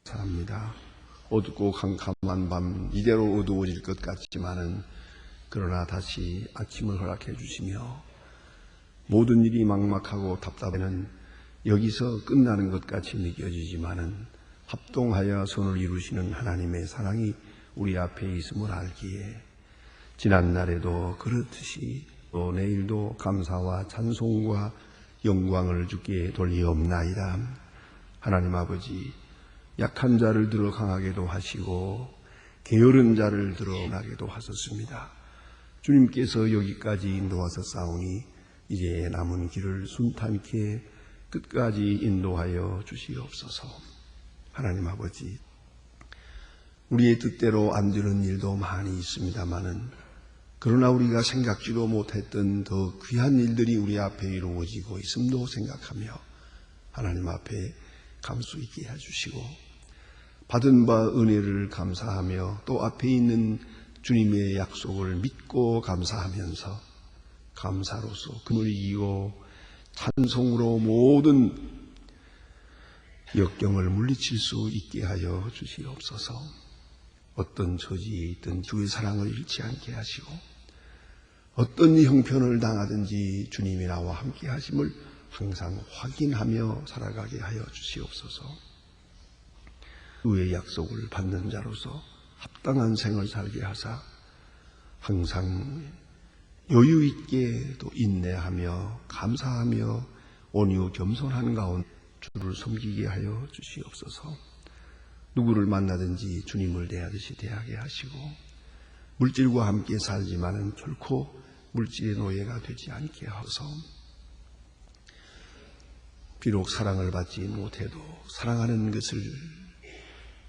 감사합니다. 어둡고 캄캄한 밤 이대로 어두워질 것 같지만은 그러나 다시 아침을 허락해 주시며 모든 일이 막막하고 답답해는 여기서 끝나는 것 같이 느껴지지만은 합동하여 선을 이루시는 하나님의 사랑이 우리 앞에 있음을 알기에 지난날에도 그렇듯이 또 내일도 감사와 찬송과 영광을 주께 돌리옵나이다. 하나님 아버지, 약한 자를 들어 강하게도 하시고 게으른 자를 드러 나게도 하셨습니다. 주님께서 여기까지 인도하사 싸우니 이제 남은 길을 순탄케 끝까지 인도하여 주시옵소서. 하나님 아버지, 우리의 뜻대로 안 되는 일도 많이 있습니다마는 그러나 우리가 생각지도 못했던 더 귀한 일들이 우리 앞에 이루어지고 있음도 생각하며 하나님 앞에 감수 있게 해주시고 받은 바 은혜를 감사하며 또 앞에 있는 주님의 약속을 믿고 감사하면서 감사로서 금을 이기고 찬송으로 모든 역경을 물리칠 수 있게 하여 주시옵소서. 어떤 처지에 있든 주의 사랑을 잃지 않게 하시고 어떤 형편을 당하든지 주님이 나와 함께 하심을 항상 확인하며 살아가게 하여 주시옵소서. 주의 약속을 받는 자로서 합당한 생을 살게 하사 항상 여유 있게 또 인내하며 감사하며 온유 겸손한 가운데 주를 섬기게 하여 주시옵소서. 누구를 만나든지 주님을 대하듯이 대하게 하시고 물질과 함께 살지만은 결코 물질의 노예가 되지 않게 하소서. 비록 사랑을 받지 못해도 사랑하는 것을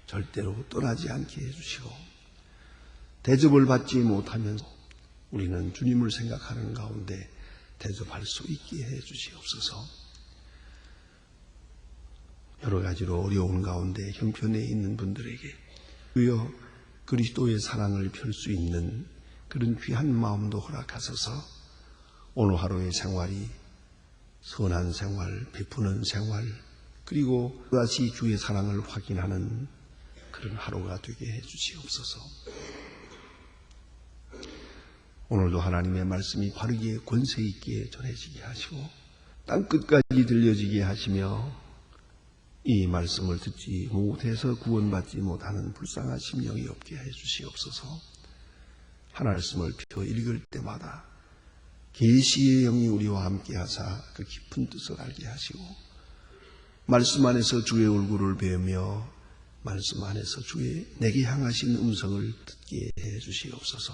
절대로 떠나지 않게 해주시고 대접을 받지 못하면서 우리는 주님을 생각하는 가운데 대접할 수 있게 해주시옵소서. 여러 가지로 어려운 가운데 형편에 있는 분들에게 주여 그리스도의 사랑을 펼 수 있는 그런 귀한 마음도 허락하소서. 오늘 하루의 생활이 선한 생활, 베푸는 생활, 그리고 다시 주의 사랑을 확인하는 그런 하루가 되게 해주시옵소서. 오늘도 하나님의 말씀이 바르게 권세 있게 전해지게 하시고 땅끝까지 들려지게 하시며 이 말씀을 듣지 못해서 구원받지 못하는 불쌍한 심령이 없게 해주시옵소서. 하나님의 말씀을 펴 읽을 때마다 계시의 영이 우리와 함께 하사 그 깊은 뜻을 알게 하시고 말씀 안에서 주의 얼굴을 배우며 말씀 안에서 주의 내게 향하신 음성을 듣게 해주시옵소서.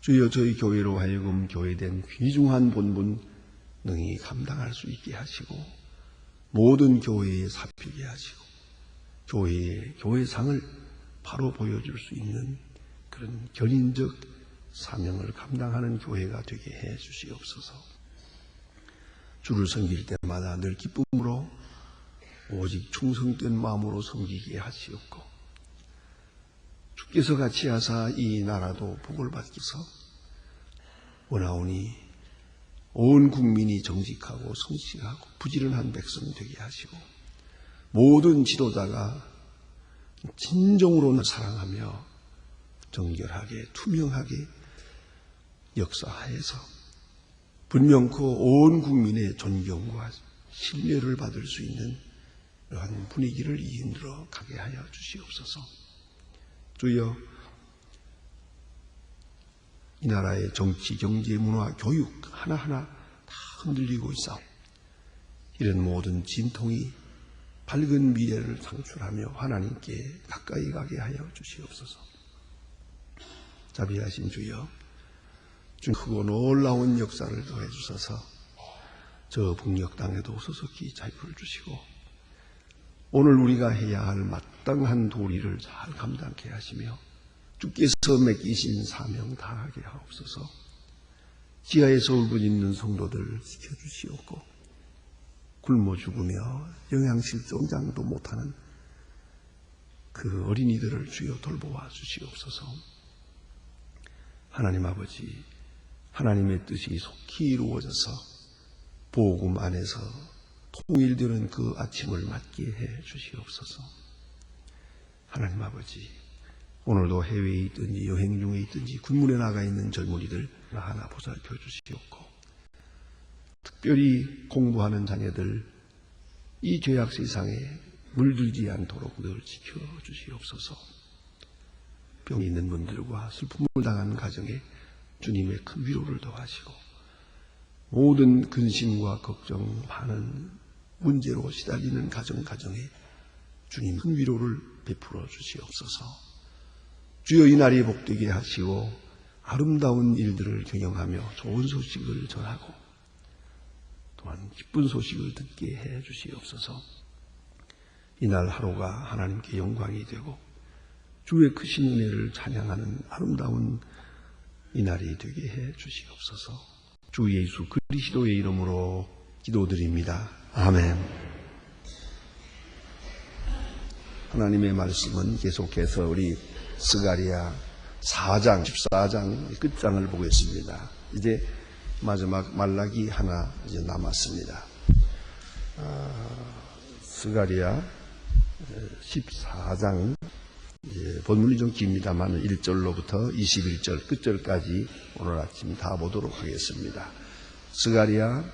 주여 저희 교회로 하여금 교회된 귀중한 본분 능히 감당할 수 있게 하시고 모든 교회에 살피게 하시고 교회의 교회상을 바로 보여줄 수 있는 그런 견인적 사명을 감당하는 교회가 되게 해 주시옵소서. 주를 섬길 때마다 늘 기쁨으로 오직 충성된 마음으로 섬기게 하시옵고 주께서 같이 하사 이 나라도 복을 받기서 원하오니 온 국민이 정직하고 성실하고 부지런한 백성 되게 하시고 모든 지도자가 진정으로 사랑하며 정결하게 투명하게 역사하여서 분명코 온 국민의 존경과 신뢰를 받을 수 있는 그러한 분위기를 이끌어 가게 하여 주시옵소서. 주여 이 나라의 정치, 경제, 문화, 교육 하나하나 다 흔들리고 있어. 이런 모든 진통이 밝은 미래를 창출하며 하나님께 가까이 가게 하여 주시옵소서. 자비하신 주여, 주 크고 놀라운 역사를 더해 주셔서 저 북녘 땅에도 소속히 자유를 주시고 오늘 우리가 해야 할 마땅한 도리를 잘 감당케 하시며 주께서 맡기신 사명 다하게 하옵소서. 지하에서 울부짖는 성도들 지켜주시옵고 굶어 죽으며 영양실 성장도 못하는 그 어린이들을 주여 돌보아 주시옵소서. 하나님 아버지, 하나님의 뜻이 속히 이루어져서 복음 안에서 통일되는 그 아침을 맞게 해 주시옵소서. 하나님 아버지, 오늘도 해외에 있든지 여행 중에 있든지 군문에 나가 있는 젊은이들 하나 보살펴 주시옵고, 특별히 공부하는 자녀들 이 죄악 세상에 물들지 않도록 늘 지켜 주시옵소서. 병이 있는 분들과 슬픔을 당하는 가정에 주님의 큰 위로를 더하시고, 모든 근심과 걱정 많은 문제로 시달리는 가정에 주님 큰 위로를 베풀어 주시옵소서. 주여 이 날이 복되게 하시고 아름다운 일들을 경영하며 좋은 소식을 전하고 또한 기쁜 소식을 듣게 해 주시옵소서. 이날 하루가 하나님께 영광이 되고 주의 크신 은혜를 찬양하는 아름다운 이날이 되게 해 주시옵소서. 주 예수 그리스도의 이름으로 기도드립니다. 아멘. 하나님의 말씀은 계속해서 우리 스가랴 4장, 14장 끝장을 보겠습니다. 이제 마지막 말라기 하나 이제 남았습니다. 스가랴 14장, 본문이 좀 깁니다만 1절로부터 21절 끝절까지 오늘 아침 다 보도록 하겠습니다. 스가랴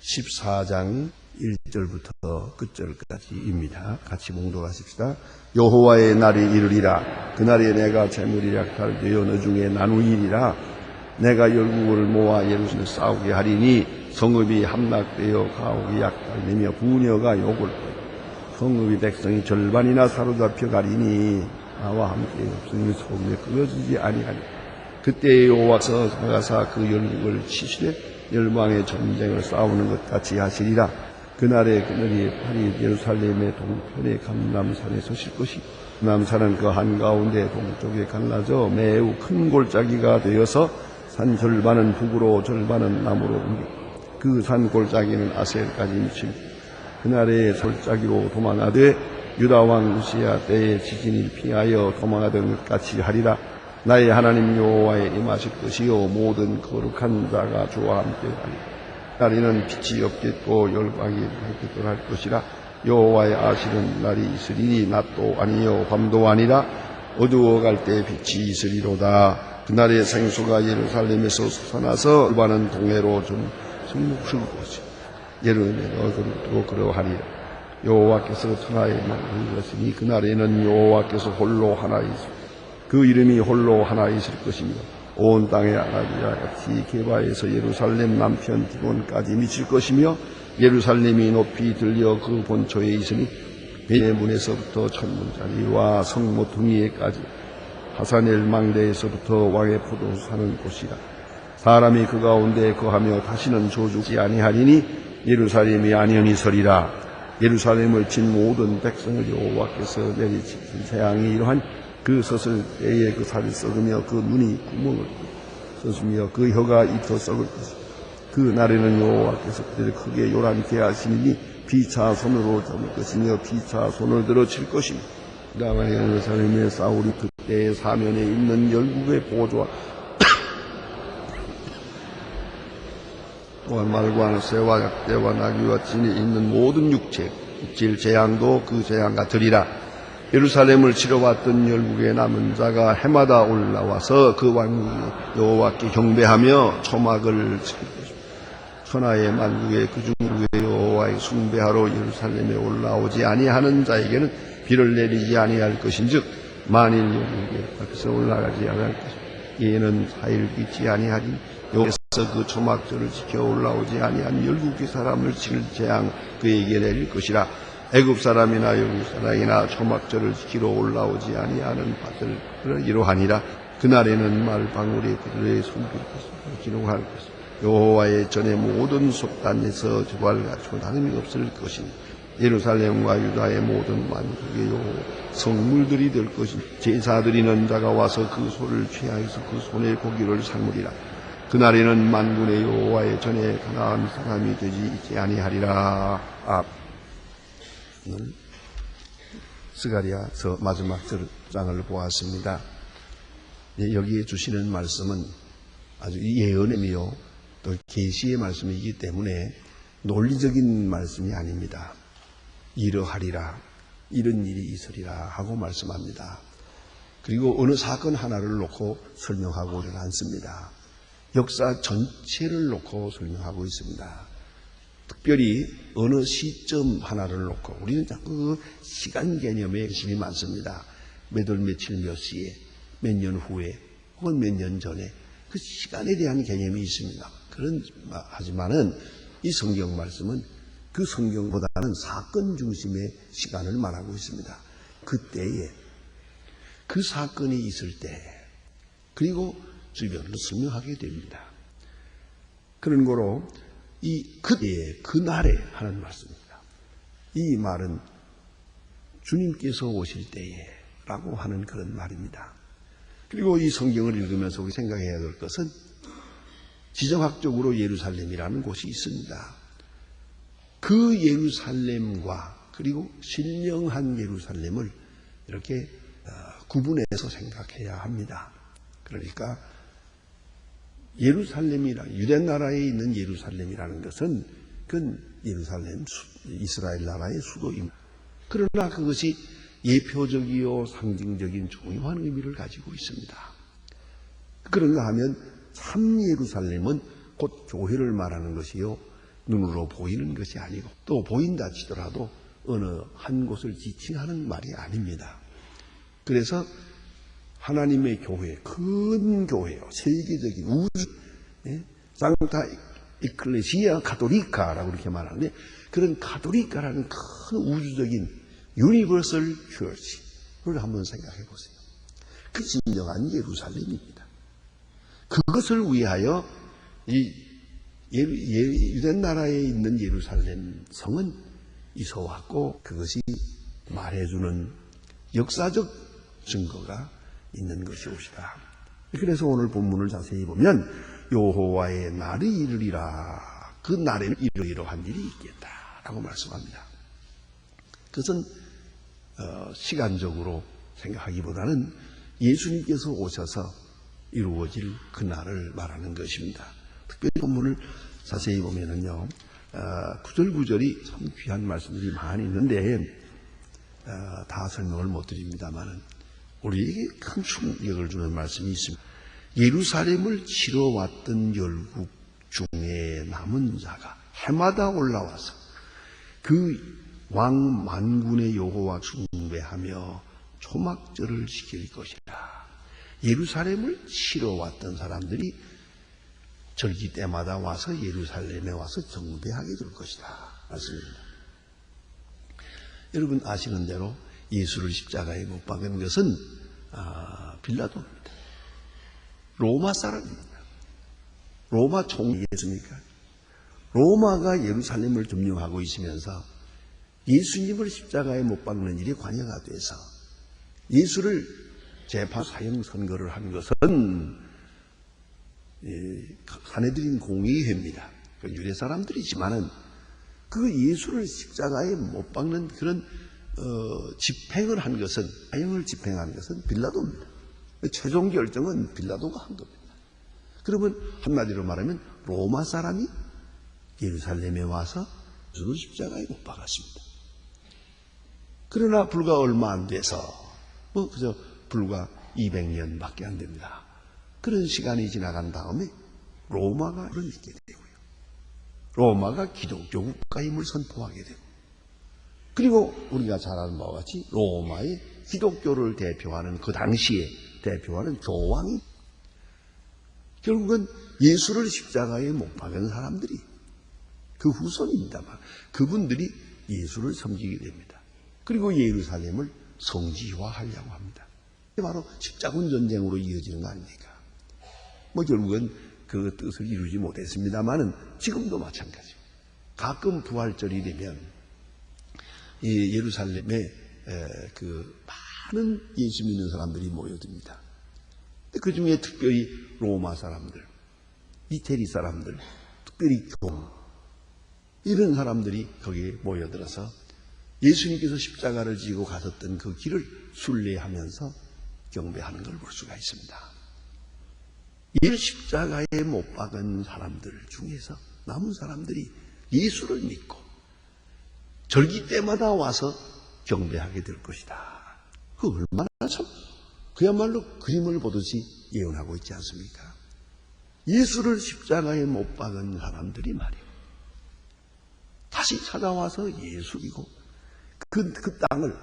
14장 1절부터 끝절까지입니다. 같이 봉독하십시다. 여호와의 날이 이르리라. 그날에 내가 재물이 약탈되어 너 중에 나누이리라. 내가 열국을 모아 예루살렘을 싸우게 하리니 성읍이 함락되어 가옥이 약탈되며 부녀가 욕을 하고 성읍의 백성이 절반이나 사로잡혀 가리니 나와 함께 없으니 소금에 끓여지지 아니하니 그때 여호와께서 나가사 그 열국을 치시되 열방의 전쟁을 싸우는 것 같이 하시리라. 그날에 그늘이 팔이 예루살렘의 동편의 감람산에 서실 것이 남산은 그 한가운데 동쪽에 갈라져 매우 큰 골짜기가 되어서 산 절반은 북으로 절반은 남으로 옮겨 그 산 골짜기는 아셀까지 미칠 그날에 골짜기로 도망하되 유다왕 우시야 때에 지진이 피하여 도망하던 것 같이 하리라. 나의 하나님 여호와의 임하실 것이요 모든 거룩한 자가 주와 함께 하리라. 날에는 빛이 없겠고 열광이 밝게 할 것이라. 여호와의 아시는 날이 있으리니 낮도 아니요 밤도 아니라 어두워갈 때 빛이 있으리로다. 그날에 생수가 예루살렘에서 솟아나서 일반은 동해로 좀 승목을 것이 예루살렘에 너그럽고 그러하리라. 여호와께서 천하에 만드셨으니 그날에는 여호와께서 홀로 하나 있으 그 이름이 홀로 하나 있을 것입니다. 온 땅의 아라비아 같이 게바에서 예루살렘 남편 기본까지 미칠 것이며 예루살렘이 높이 들려 그 본초에 있으니 베의 문에서부터 천문자리와 성모퉁이에까지 하사넬 망대에서부터 왕의 포도주 사는 곳이라. 사람이 그 가운데 거하며 다시는 저주지 아니하리니 예루살렘이 안연히 서리라. 예루살렘을 친 모든 백성을 여호와께서 내리치신 재앙이 이러한 그 섰을 때에 그 살이 썩으며 그 눈이 구멍을 썩으며 그 혀가 익어 썩을 것이다. 그 날에는 여호와께서 그들을 크게 요란케 하시니 피차 손으로 잡을 것이며 피차 손을 들어 칠 것이며 다만 예루살렘의 사울이 그때의 사면에 있는 열국의 보좌와 또한 말과 새와 약대와 나귀와 진이 있는 모든 육체 질 재앙도 그 재앙 같으리라. 예루살렘을 치러왔던 열국의 남은 자가 해마다 올라와서 그 왕국이 여호와께 경배하며 초막을 지킬 것입니다. 천하의 만국의 그 중국의 여호와의 숭배하러 예루살렘에 올라오지 아니하는 자에게는 비를 내리지 아니할 것인즉 만일 열국에 밖에서 올라가지 아니할 것입니다. 얘는 4일 있지 아니하리니 여호와께서 그 초막절을 지켜 올라오지 아니한 열국의 사람을 칠 재앙 그에게 내릴 것이라. 애굽 사람이나 영국 사람이나 초막절을 지키러 올라오지 아니하는 바들 이러하니라. 그날에는 말방울이 그들의 손길을 기록할 것이다. 여호와의 전에 모든 속단에서 저발 가지고 다름이 없을 것이니 예루살렘과 유다의 모든 만국의 성물들이 될 것이니 제사 드리는 자가 와서 그 소를 취하여서 그 손의 고기를 삶으리라. 그날에는 만군의 여호와의 전에 가나안 사람이 되지 있지 아니하리라. 오늘 스가랴서 마지막 장을 보았습니다. 여기에 주시는 말씀은 아주 예언이며 또 계시의 말씀이기 때문에 논리적인 말씀이 아닙니다. 이러하리라, 이런 일이 있으리라 하고 말씀합니다. 그리고 어느 사건 하나를 놓고 설명하고는 않습니다. 역사 전체를 놓고 설명하고 있습니다. 특별히 어느 시점 하나를 놓고, 우리는 자꾸 그 시간 개념에 관심이 많습니다. 몇 월 며칠 몇 시에, 몇 년 후에, 혹은 몇 년 전에 그 시간에 대한 개념이 있습니다. 하지만은 이 성경 말씀은 그 성경보다는 사건 중심의 시간을 말하고 있습니다. 그때에, 그 사건이 있을 때, 그리고 주변으로 설명하게 됩니다. 그런 거로 이 그때에, 그날에 하는 말씀입니다. 이 말은 주님께서 오실 때에 라고 하는 그런 말입니다. 그리고 이 성경을 읽으면서 우리 생각해야 될 것은 지정학적으로 예루살렘이라는 곳이 있습니다. 그 예루살렘과 그리고 신령한 예루살렘을 이렇게 구분해서 생각해야 합니다. 그러니까 유대 나라에 있는 예루살렘이라는 것은 그건 예루살렘, 이스라엘 나라의 수도입니다. 그러나 그것이 예표적이요 상징적인 중요한 의미를 가지고 있습니다. 그런가 하면 참 예루살렘은 곧 교회를 말하는 것이요, 눈으로 보이는 것이 아니고, 또 보인다 치더라도 어느 한 곳을 지칭하는 말이 아닙니다. 그래서 하나님의 교회, 큰 교회요, 세계적인 우주, 상타 이클레시아 가톨리카라고 이렇게 말하는데, 그런 가톨리카라는 큰 우주적인 유니버설 처치를 한번 생각해 보세요. 그 진정한 예루살렘입니다. 그것을 위하여 이 유대 나라에 있는 예루살렘 성은 있어왔고, 그것이 말해주는 역사적 증거가 있는 것이옵시다. 그래서 오늘 본문을 자세히 보면 여호와의 날이 이르리라, 그 날에는 이러이러한 일이 있겠다라고 말씀합니다. 그것은 시간적으로 생각하기보다는 예수님께서 오셔서 이루어질 그 날을 말하는 것입니다. 특별히 본문을 자세히 보면은요, 구절 구절이 참 귀한 말씀들이 많이 있는데 다 설명을 못 드립니다만은 우리에게 큰 충격을 주는 말씀이 있습니다. 예루살렘을 치러 왔던 열국 중에 남은 자가 해마다 올라와서 그 왕 만군의 여호와 숭배하며 초막절을 지킬 것이라. 예루살렘을 치러 왔던 사람들이 절기 때마다 와서 예루살렘에 와서 경배하게 될 것이다 말씀입니다. 여러분 아시는 대로 예수를 십자가에 못 박은 것은 빌라도입니다. 로마 사람입니다. 로마 총리겠습니까? 로마가 예루살렘을 점령하고 있으면서 예수님을 십자가에 못 박는 일이 관여가 돼서 예수를 재판 사형 선고를 한 것은 사내들인 공의회입니다. 유대 사람들이지만은 그 예수를 십자가에 못 박는 그런 집행을 한 것은, 사형을 집행한 것은 빌라도입니다. 최종 결정은 빌라도가 한 겁니다. 그러면 한마디로 말하면 로마 사람이 예루살렘에 와서 예수를 십자가에 못 박았습니다. 그러나 불과 얼마 안 돼서 그저 불과 200년밖에 안 됩니다. 그런 시간이 지나간 다음에 로마가 있게 되고요. 로마가 기독교 국가임을 선포하게 되고, 그리고 우리가 잘 아는 바와 같이 로마의 기독교를 대표하는, 그 당시에 대표하는 교황이 결국은 예수를 십자가에 못 박은 사람들이, 그 후손입니다만 그분들이 예수를 섬기게 됩니다. 그리고 예루살렘을 성지화하려고 합니다. 바로 십자군 전쟁으로 이어지는 거 아닙니까? 결국은 그 뜻을 이루지 못했습니다만은 지금도 마찬가지입니다. 가끔 부활절이 되면 예루살렘에 그 많은 예수 믿는 사람들이 모여듭니다. 그 중에 특별히 로마 사람들, 이태리 사람들, 특별히 교황, 이런 사람들이 거기에 모여들어서 예수님께서 십자가를 지고 가셨던 그 길을 순례하면서 경배하는 걸 볼 수가 있습니다. 이 십자가에 못 박은 사람들 중에서 남은 사람들이 예수를 믿고 절기 때마다 와서 경배하게 될 것이다. 그 얼마나 참 그야말로 그림을 보듯이 예언하고 있지 않습니까? 예수를 십자가에 못 박은 사람들이 말이에요. 다시 찾아와서 예수이고 그 땅을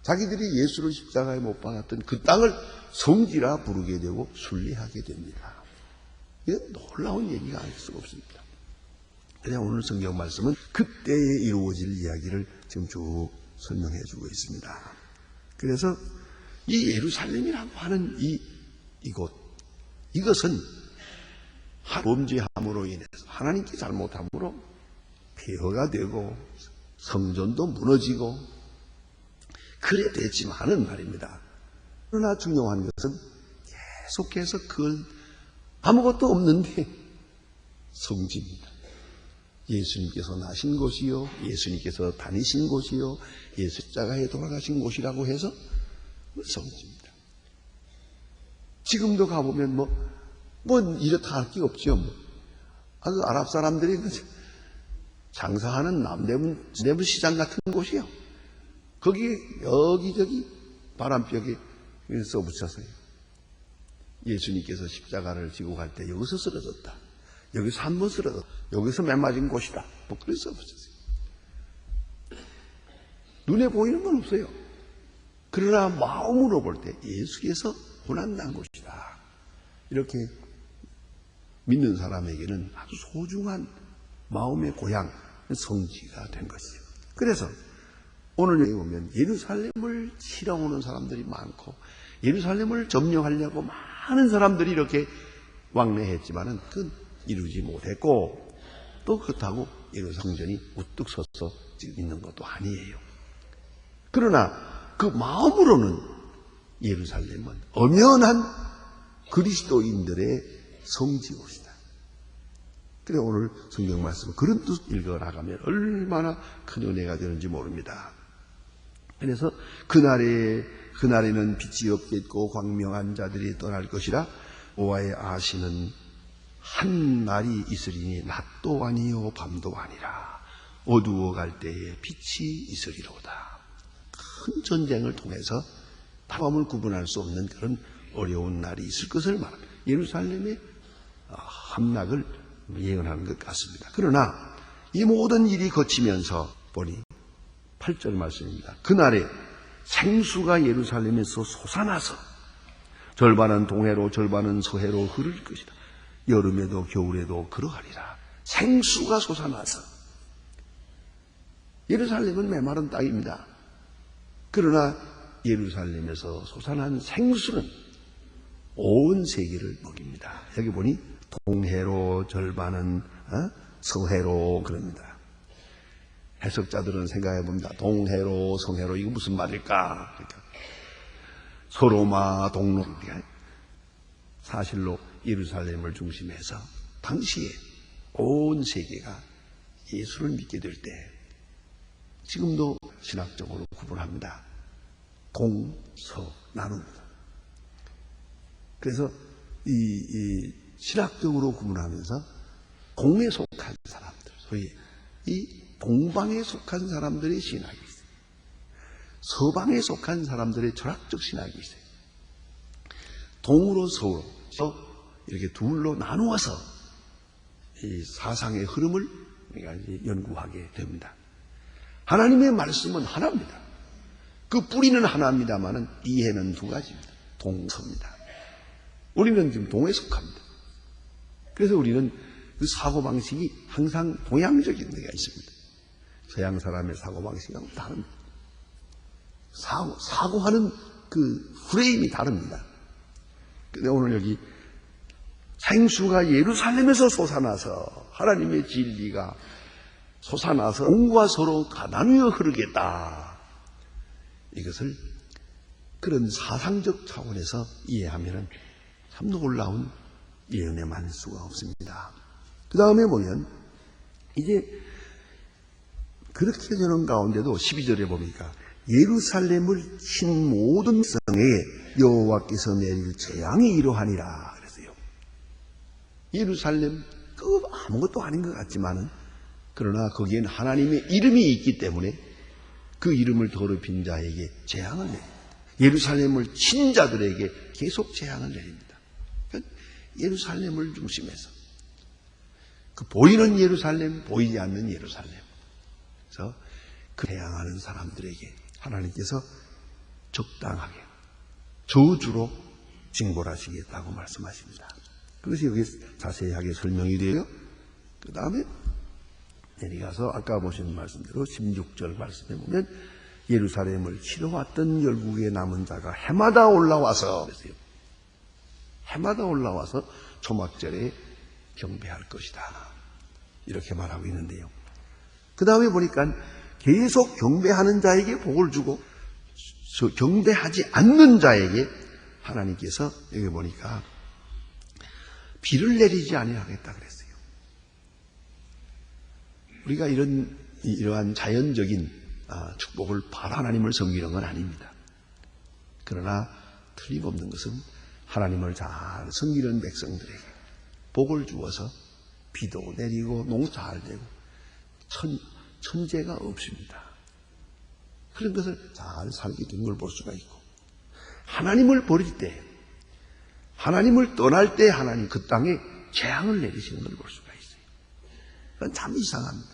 자기들이 예수를 십자가에 못 박았던 그 땅을 성지라 부르게 되고 순례하게 됩니다. 이건 놀라운 얘기가 아닐 수가 없습니다. 그냥 오늘 성경 말씀은 그때에 이루어질 이야기를 지금 쭉 설명해 주고 있습니다. 그래서 이 예루살렘이라고 하는 이곳, 이것은 범죄함으로 인해서 하나님께 잘못함으로 폐허가 되고 성전도 무너지고 그래 됐지만은 말입니다. 그러나 중요한 것은 계속해서 그걸 아무것도 없는데 성지입니다. 예수님께서 나신 곳이요, 예수님께서 다니신 곳이요, 예수 십자가에 돌아가신 곳이라고 해서 성지입니다. 지금도 가보면 이렇다 할 게 없죠. 그 아랍 사람들이 장사하는 남대문 시장 같은 곳이요. 거기 여기저기 바람벽에 써붙였어요. 예수님께서 십자가를 지고 갈 때 여기서 쓰러졌다. 여기서 한 번 쓰러졌다. 여기서 매 맞은 곳이다. 그렇게 써붙였어요. 눈에 보이는 건 없어요. 그러나 마음으로 볼 때 예수께서 고난난 곳이다. 이렇게 믿는 사람에게는 아주 소중한 마음의 고향, 성지가 된 것이죠. 그래서 오늘 여기 보면 예루살렘을 치러 오는 사람들이 많고 예루살렘을 점령하려고 많은 사람들이 이렇게 왕래했지만은 그건 이루지 못했고 또 그렇다고 예루살렘이 우뚝 서서 지금 있는 것도 아니에요. 그러나 그 마음으로는 예루살렘은 엄연한 그리스도인들의 성지곳이다. 그래 오늘 성경 말씀 그런 뜻 읽어나가면 얼마나 큰 은혜가 되는지 모릅니다. 그래서 그날에는 빛이 없겠고 광명한 자들이 떠날 것이라 여호와의 아시는 한 날이 있으리니 낮도 아니요 밤도 아니라 어두워 갈 때에 빛이 있으리로다. 큰 전쟁을 통해서 밤을 구분할 수 없는 그런 어려운 날이 있을 것을 말합니다. 예루살렘의 함락을 예언하는 것 같습니다. 그러나 이 모든 일이 거치면서 보니 8절 말씀입니다. 그날에 생수가 예루살렘에서 솟아나서 절반은 동해로 절반은 서해로 흐를 것이다. 여름에도 겨울에도 그러하리라. 생수가 솟아나서 예루살렘은 메마른 땅입니다. 그러나 예루살렘에서 솟아난 생수는 온 세계를 먹입니다. 여기 보니 동해로 절반은 서해로 그럽니다. 해석자들은 생각해 봅니다. 동해로 성해로 이거 무슨 말일까? 그러니까 소로마 동로 사실로 예루살렘을 중심해서 당시에 온 세계가 예수를 믿게 될 때 지금도 신학적으로 구분합니다. 동서 나눕니다. 그래서 이 신학적으로 구분하면서 동에 속한 사람들, 소위 이 동방에 속한 사람들의 신학이 있어요. 서방에 속한 사람들의 철학적 신학이 있어요. 동으로 서로 이렇게 둘로 나누어서 이 사상의 흐름을 우리가 이제 연구하게 됩니다. 하나님의 말씀은 하나입니다. 그 뿌리는 하나입니다만은 이해는 두 가지입니다. 동서입니다. 우리는 지금 동에 속합니다. 그래서 우리는 그 사고방식이 항상 동양적인 데가 있습니다. 서양 사람의 사고방식하고 다릅니다. 사고하는 그 프레임이 다릅니다. 근데 오늘 여기 생수가 예루살렘에서 솟아나서 하나님의 진리가 솟아나서 동과 서로 다 나누어 흐르겠다. 이것을 그런 사상적 차원에서 이해하면 참 놀라운 예언에 많을 수가 없습니다. 그 다음에 보면 이제 그렇게 되는 가운데도 12절에 보니까 예루살렘을 친 모든 성에 여호와께서 내릴 재앙이 이러하니라 그랬어요. 예루살렘 그 아무것도 아닌 것 같지만은 그러나 거기엔 하나님의 이름이 있기 때문에 그 이름을 더럽힌 자에게 재앙을 내립니다. 예루살렘을 친 자들에게 계속 재앙을 내립니다. 그러니까 예루살렘을 중심해서 그 보이는 예루살렘, 보이지 않는 예루살렘. 그래서 그 대항하는 사람들에게 하나님께서 적당하게 저주로 징벌하시겠다고 말씀하십니다. 그것이 여기 자세하게 설명이 되어요. 그 다음에 내려가서 아까 보신 말씀대로 16절 말씀에 보면 예루살렘을 치러 왔던 열국의 남은 자가 해마다 올라와서 그랬어요. 해마다 올라와서 초막절에 경배할 것이다. 이렇게 말하고 있는데요. 그 다음에 보니까 계속 경배하는 자에게 복을 주고 경배하지 않는 자에게 하나님께서 여기 보니까 비를 내리지 아니하겠다 그랬어요. 우리가 이러한 자연적인 축복을 바라 하나님을 섬기는 건 아닙니다. 그러나 틀림없는 것은 하나님을 잘 섬기는 백성들에게 복을 주어서 비도 내리고 농사 잘 되고 천재가 없습니다. 그런 것을 잘 살게 된 걸 볼 수가 있고, 하나님을 버릴 때, 하나님을 떠날 때 하나님 그 땅에 재앙을 내리시는 걸 볼 수가 있어요. 그건 참 이상합니다.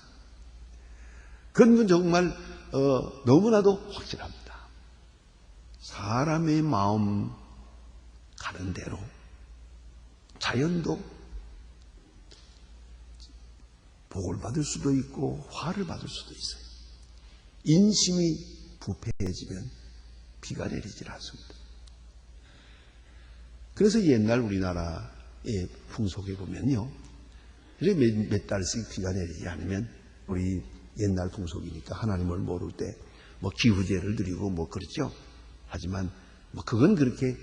그건 정말 너무나도 확실합니다. 사람의 마음 가는 대로 자연도 복을 받을 수도 있고 화를 받을 수도 있어요. 인심이 부패해지면 비가 내리질 않습니다. 그래서 옛날 우리나라의 풍속에 보면요, 몇 달씩 비가 내리지 않으면 우리 옛날 풍속이니까 하나님을 모를 때 뭐 기후제를 드리고 뭐 그렇죠. 하지만 뭐 그건 그렇게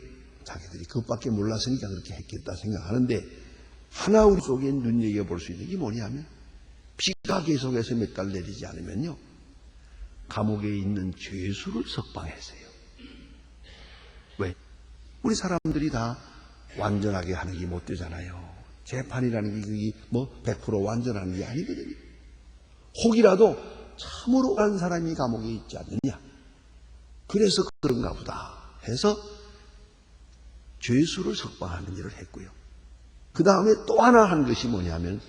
자기들이 그것밖에 몰랐으니까 그렇게 했겠다 생각하는데, 하나 우리 속에 눈여겨볼 수 있는 게 뭐냐면 비가 계속해서 몇 달 내리지 않으면요, 감옥에 있는 죄수를 석방했어요. 왜? 우리 사람들이 다 완전하게 하는 게 못 되잖아요. 재판이라는 게 그게 뭐 100% 완전한 게 아니거든요. 혹이라도 참으로 한 사람이 감옥에 있지 않느냐. 그래서 그런가 보다 해서 죄수를 석방하는 일을 했고요. 그 다음에 또 하나 한 것이 뭐냐면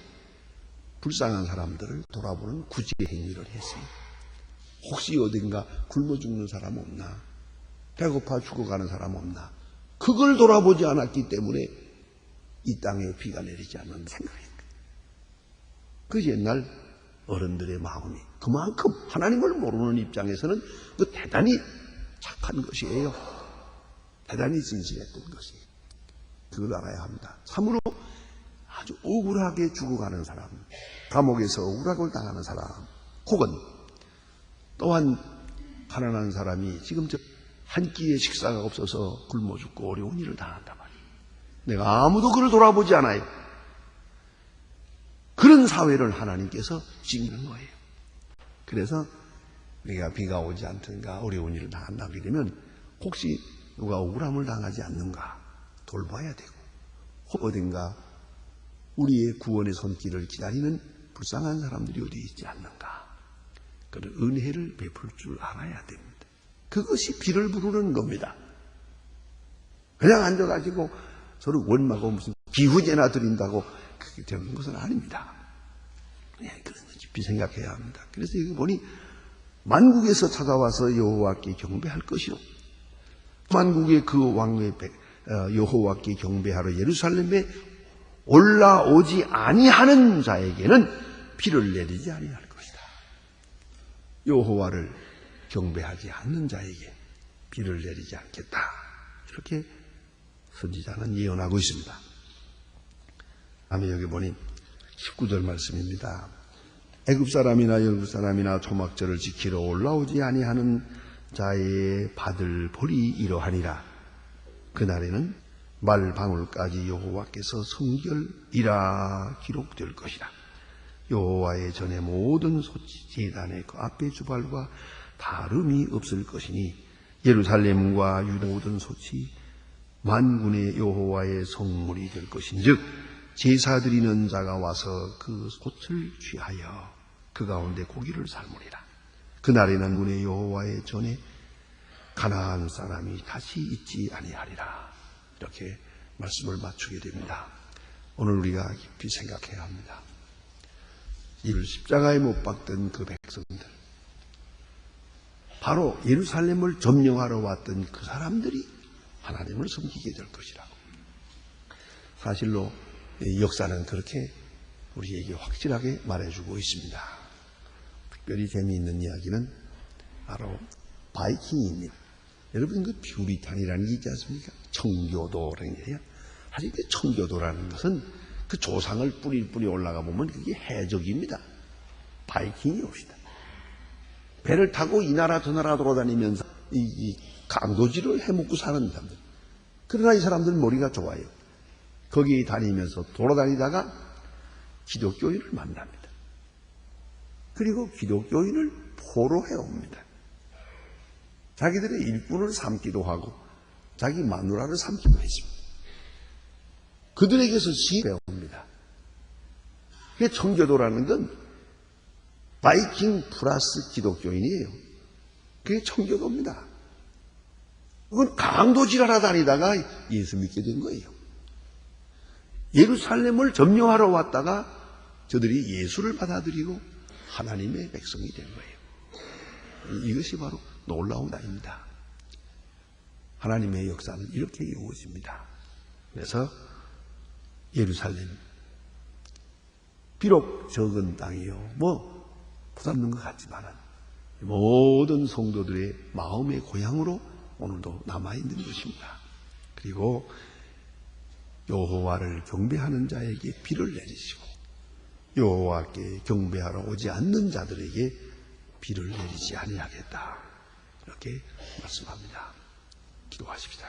불쌍한 사람들을 돌아보는 구제 행위를 했어요. 혹시 어딘가 굶어 죽는 사람 없나? 배고파 죽어가는 사람 없나? 그걸 돌아보지 않았기 때문에 이 땅에 비가 내리지 않는 생각입니다. 그 옛날 어른들의 마음이 그만큼 하나님을 모르는 입장에서는 그 대단히 착한 것이에요. 대단히 진실했던 것이에요. 그걸 알아야 합니다. 참으로 아주 억울하게 죽어가는 사람, 감옥에서 억울하게 당하는 사람, 혹은 또한 가난한 사람이 지금 한 끼의 식사가 없어서 굶어 죽고 어려운 일을 당한단 말이에요. 내가 아무도 그를 돌아보지 않아요. 그런 사회를 하나님께서 짓는 거예요. 그래서 우리가 비가 오지 않든가 어려운 일을 당한다게 되면 혹시 누가 억울함을 당하지 않는가 돌봐야 되고, 어딘가 우리의 구원의 손길을 기다리는 불쌍한 사람들이 어디 있지 않는가, 그런 은혜를 베풀 줄 알아야 됩니다. 그것이 비를 부르는 겁니다. 그냥 앉아가지고 서로 원망하고 무슨 기후제나 드린다고 그렇게 되는 것은 아닙니다. 그런 것 깊이 생각해야 합니다. 그래서 여기 보니 만국에서 찾아와서 여호와께 경배할 것이요, 만국의 그 왕의 여호와께 경배하러 예루살렘에 올라오지 아니하는 자에게는 비를 내리지 아니할 것이다. 여호와를 경배하지 않는 자에게 비를 내리지 않겠다. 이렇게 선지자는 예언하고 있습니다. 다음에 여기 보니 19절 말씀입니다. 애굽 사람이나 열국 사람이나 초막절을 지키러 올라오지 아니하는 자의 받을 벌이 이러하니라. 그날에는 말방울까지 여호와께서 성결이라 기록될 것이라. 여호와의 전에 모든 소치 제단의 그 앞에 주발과 다름이 없을 것이니 예루살렘과 유다 모든 소치 만군의 여호와의 성물이 될 것인즉 제사 드리는 자가 와서 그 솥을 취하여 그 가운데 고기를 삶으리라. 그날에는 문의 여호와의 전에 가나안 사람이 다시 있지 아니하리라. 이렇게 말씀을 맞추게 됩니다. 오늘 우리가 깊이 생각해야 합니다. 이를 십자가에 못 박던 그 백성들, 바로 예루살렘을 점령하러 왔던 그 사람들이 하나님을 섬기게 될 것이라고. 사실로 역사는 그렇게 우리에게 확실하게 말해주고 있습니다. 특별히 재미있는 이야기는 바로 바이킹입니다. 여러분 그 퓨리탄이라는 게 있지 않습니까? 청교도라는 게요. 사실 그 청교도라는 것은 그 조상을 뿌리 올라가 보면 그게 해적입니다. 바이킹이 옵시다. 배를 타고 이 나라 저 나라 돌아다니면서 이 강도질을 해먹고 사는 사람들. 그러나 이 사람들은 머리가 좋아요. 거기 다니면서 돌아다니다가 기독교인을 만납니다. 그리고 기독교인을 포로해 옵니다. 자기들의 일꾼을 삼기도 하고 자기 마누라를 삼기도 했습니다. 그들에게서 배웁니다. 그게 청교도라는 건 바이킹 플러스 기독교인이에요. 그게 청교도입니다. 그건 강도질하러 다니다가 예수 믿게 된 거예요. 예루살렘을 점령하러 왔다가 저들이 예수를 받아들이고 하나님의 백성이 된 거예요. 이것이 바로 놀라운 나입니다. 하나님의 역사는 이렇게 이루어집니다. 그래서 예루살렘, 비록 적은 땅이요, 부담는 것 같지만은 모든 성도들의 마음의 고향으로 오늘도 남아있는 것입니다. 그리고 여호와를 경배하는 자에게 비를 내리시고 여호와께 경배하러 오지 않는 자들에게 비를 내리지 아니하겠다. 이렇게 말씀합니다. 기도하십시다.